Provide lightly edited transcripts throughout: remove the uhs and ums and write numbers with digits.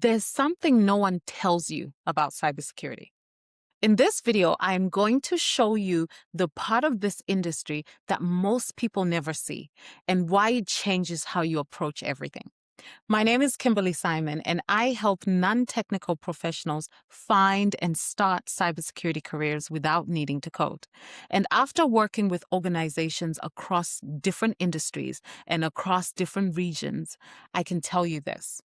There's something no one tells you about cybersecurity. In this video, I am going to show you the part of this industry that most people never see and why it changes how you approach everything. My name is Kimberly Simon, and I help non-technical professionals find and start cybersecurity careers without needing to code. And after working with organizations across different industries and across different regions, I can tell you this.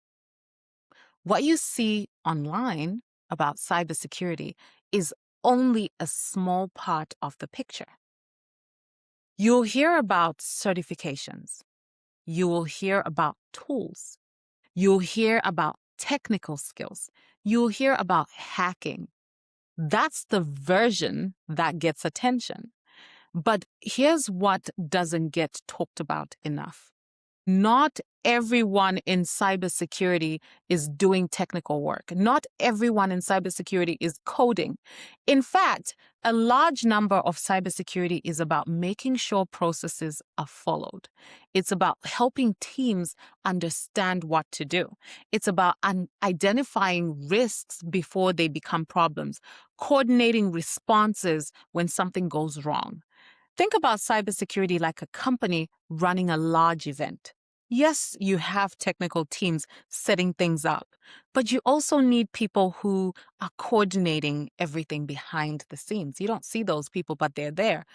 What you see online about cybersecurity is only a small part of the picture. You'll hear about certifications. You will hear about tools. You'll hear about technical skills. You'll hear about hacking. That's the version that gets attention. But here's what doesn't get talked about enough. Not everyone in cybersecurity is doing technical work. Not everyone in cybersecurity is coding. In fact, a large number of cybersecurity is about making sure processes are followed. It's about helping teams understand what to do. It's about identifying risks before they become problems, coordinating responses when something goes wrong. Think about cybersecurity like a company running a large event. Yes, you have technical teams setting things up, but you also need people who are coordinating everything behind the scenes. You don't see those people, but they're there.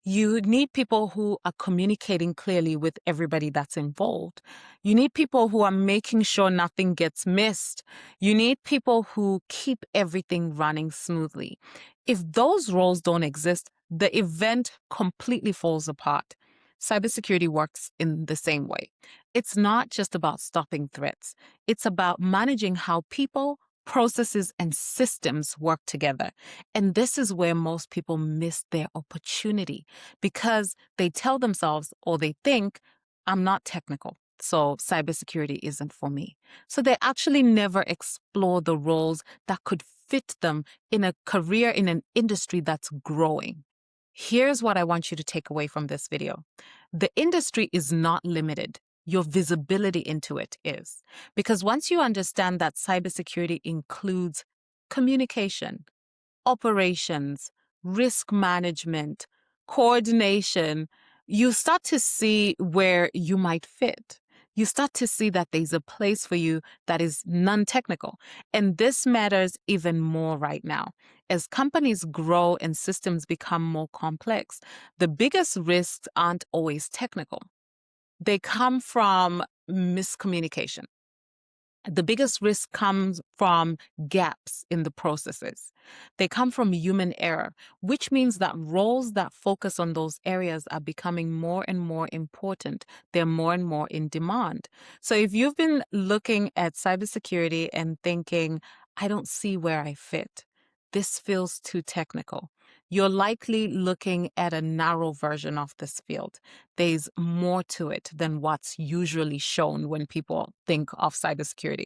You need people who are communicating clearly with everybody that's involved. You need people who are making sure nothing gets missed. You need people who keep everything running smoothly. If those roles don't exist, the event completely falls apart. Cybersecurity works in the same way. It's not just about stopping threats. It's about managing how people, processes, and systems work together. And this is where most people miss their opportunity because they tell themselves or they think, I'm not technical, so cybersecurity isn't for me. So they actually never explore the roles that could fit them in a career in an industry that's growing. Here's what I want you to take away from this video. The industry is not limited. Your visibility into it is. Because once you understand that cybersecurity includes communication, operations, risk management, coordination, you start to see where you might fit. You start to see that there's a place for you that is non-technical. And this matters even more right now. As companies grow and systems become more complex, the biggest risks aren't always technical. They come from miscommunication. The biggest risk comes from gaps in the processes. They come from human error, which means that roles that focus on those areas are becoming more and more important. They're more and more in demand. So if you've been looking at cybersecurity and thinking, I don't see where I fit, this feels too technical, you're likely looking at a narrow version of this field. There's more to it than what's usually shown when people think of cybersecurity.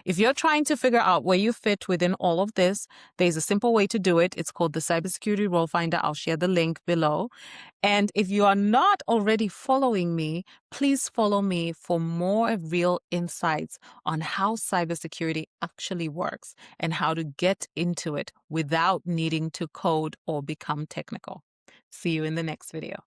If you're trying to figure out where you fit within all of this, there's a simple way to do it. It's called the Cybersecurity Role Finder. I'll share the link below. And if you are not already following me, please follow me for more real insights on how cybersecurity actually works and how to get into it without needing to code or become technical. See you in the next video.